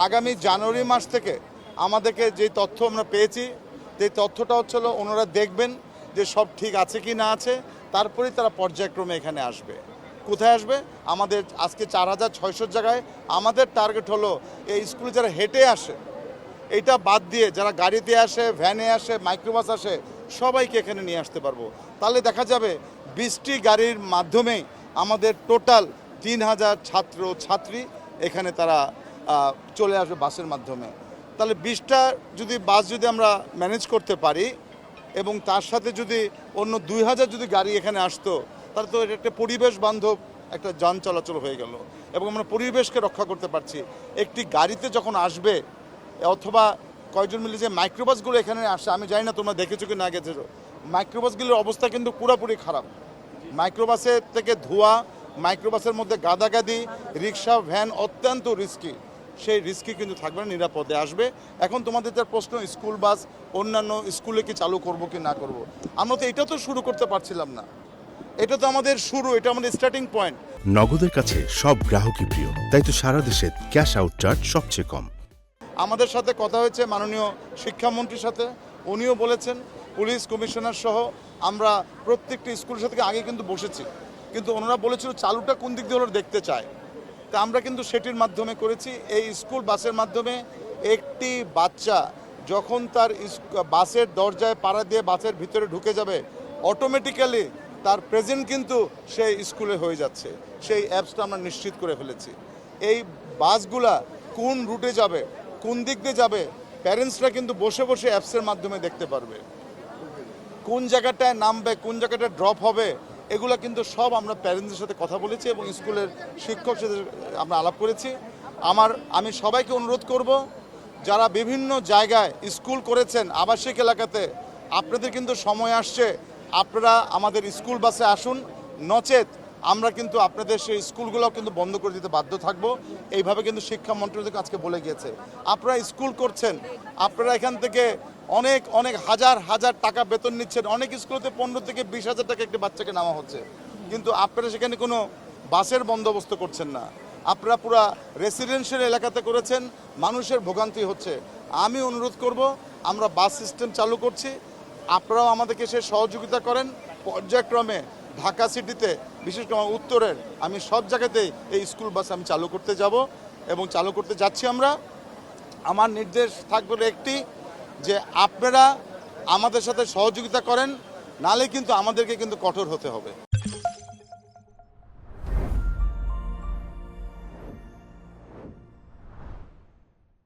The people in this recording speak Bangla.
আগামী জানুয়ারি মাস থেকে আমাদেরকে যে তথ্য আমরা পেয়েছি সেই তথ্যটা হচ্ছিল ওনারা দেখবেন যে সব ঠিক আছে কি না আছে, তারপরেই তারা পর্যায়ক্রমে এখানে আসবে। কোথায় আসবে? আমাদের আজকে 4600 জায়গায় আমাদের টার্গেট হলো এই স্কুলে যারা হেঁটে আসে এইটা বাদ দিয়ে যারা গাড়িতে আসে, ভ্যানে আসে, মাইক্রোবাস আসে, সবাইকে এখানে নিয়ে আসতে পারবো। তাহলে দেখা যাবে 20টি গাড়ির মাধ্যমেই আমাদের টোটাল 3000 ছাত্র ছাত্রী এখানে তারা চলে আসবে বাসের মাধ্যমে। তাহলে 20টা যদি বাস যদি আমরা ম্যানেজ করতে পারি এবং তার সাথে যদি অন্য 2000 যদি গাড়ি এখানে আসতো, তাহলে তো এটা একটা পরিবেশ বান্ধব একটা যান চলাচল হয়ে গেল এবং আমরা পরিবেশকে রক্ষা করতে পারছি। একটি গাড়িতে যখন আসবে অথবা কয়েকজন মিলে যে মাইক্রোবাসগুলো এখানে আসে, আমি জানি না তোমরা দেখেছো কি না গেছো, মাইক্রোবাসগুলোর অবস্থা কিন্তু পুরোপুরি খারাপ। মাইক্রোবাসের থেকে ধোঁয়া, মাইক্রোবাসের মধ্যে গাদাগাদি, রিক্সা ভ্যান অত্যন্ত রিস্কি। সেই রিস্কি কিন্তু থাকবে না, নিরাপদে আসবে। এখন তোমাদের তার প্রশ্ন স্কুল বাস অন্যান্য স্কুলে কি চালু করব কি না করব। আমরা তো এটা তো শুরু করতে পারছিলাম না, এটা তো আমাদের শুরু, এটা আমাদের স্টার্টিং পয়েন্ট। নগদের কাছে সব গ্রাহকই প্রিয়, তাই তো সারা দেশে ক্যাশ আউট চার্জ সবচেয়ে কম। আমাদের সাথে কথা হয়েছে মাননীয় শিক্ষামন্ত্রীর সাথে, উনিও বলেছেন পুলিশ কমিশনার সহ আমরা প্রত্যেকটি স্কুলের সাথে আগে কিন্তু বসেছি, কিন্তু ওনারা বলেছিল চালুটা কোন দিক দিয়ে ওরা দেখতে চায়। তা আমরা কিন্তু সেটির মাধ্যমে করেছি। এই স্কুল বাসের মাধ্যমে একটি বাচ্চা যখন তার বাসের দরজায় পাড়া দিয়ে বাসের ভিতরে ঢুকে যাবে, অটোমেটিক্যালি তার প্রেজেন্ট কিন্তু সেই স্কুলে হয়ে যাচ্ছে। সেই অ্যাপসটা আমরা নিশ্চিত করে ফেলেছি। এই বাসগুলা কোন রুটে যাবে, কোন দিক দিয়ে যাবে, প্যারেন্টসরা কিন্তু বসে বসে অ্যাপসের মাধ্যমে দেখতে পারবে। কোন জায়গাটায় নামবে, কোন জায়গাটায় ড্রপ হবে, এগুলো কিন্তু সব আমরা প্যারেন্টসদের সাথে কথা বলেছি এবং স্কুলের শিক্ষক সাথে আমরা আলাপ করেছি। আমি সবাইকে অনুরোধ করব, যারা বিভিন্ন জায়গায় স্কুল করেছেন আবাসিক এলাকাতে, আপনাদের কিন্তু সময় আসছে, আপনারা আমাদের স্কুল বাসে আসুন, নচেত আমরা কিন্তু আপনাদের সেই স্কুলগুলোও কিন্তু বন্ধ করে দিতে বাধ্য থাকব। এইভাবে কিন্তু শিক্ষা মন্ত্রণালয় আজকে বলে গিয়েছে। আপনারা স্কুল করছেন, আপনারা এখান থেকে অনেক অনেক হাজার হাজার টাকা বেতন নিচ্ছেন, অনেক স্কুলেতে 15 থেকে 20,000 টাকা একটি বাচ্চাকে নেওয়া হচ্ছে, কিন্তু আপনারা সেখানে কোনো বাসের বন্দোবস্ত করছেন না। আপনারা পুরা রেসিডেন্সিয়াল এলাকাতে করেছেন, মানুষের ভোগান্তি হচ্ছে। আমি অনুরোধ করব, আমরা বাস সিস্টেম চালু করছি, আপনারাও আমাদেরকে সে সহযোগিতা করেন। পর্যায়ক্রমে ঢাকা সিটিতে, বিশেষ করে উত্তরের আমি সব জায়গাতেই এই স্কুল বাস আমি চালু করতে যাব এবং চালু করতে যাচ্ছি আমরা। আমার নির্দেশ থাকবে একটি, যে আপনারা আমাদের সাথে সহযোগিতা করেন, নালে কিন্তু আমাদেরকে কিন্তু কঠোর হতে হবে।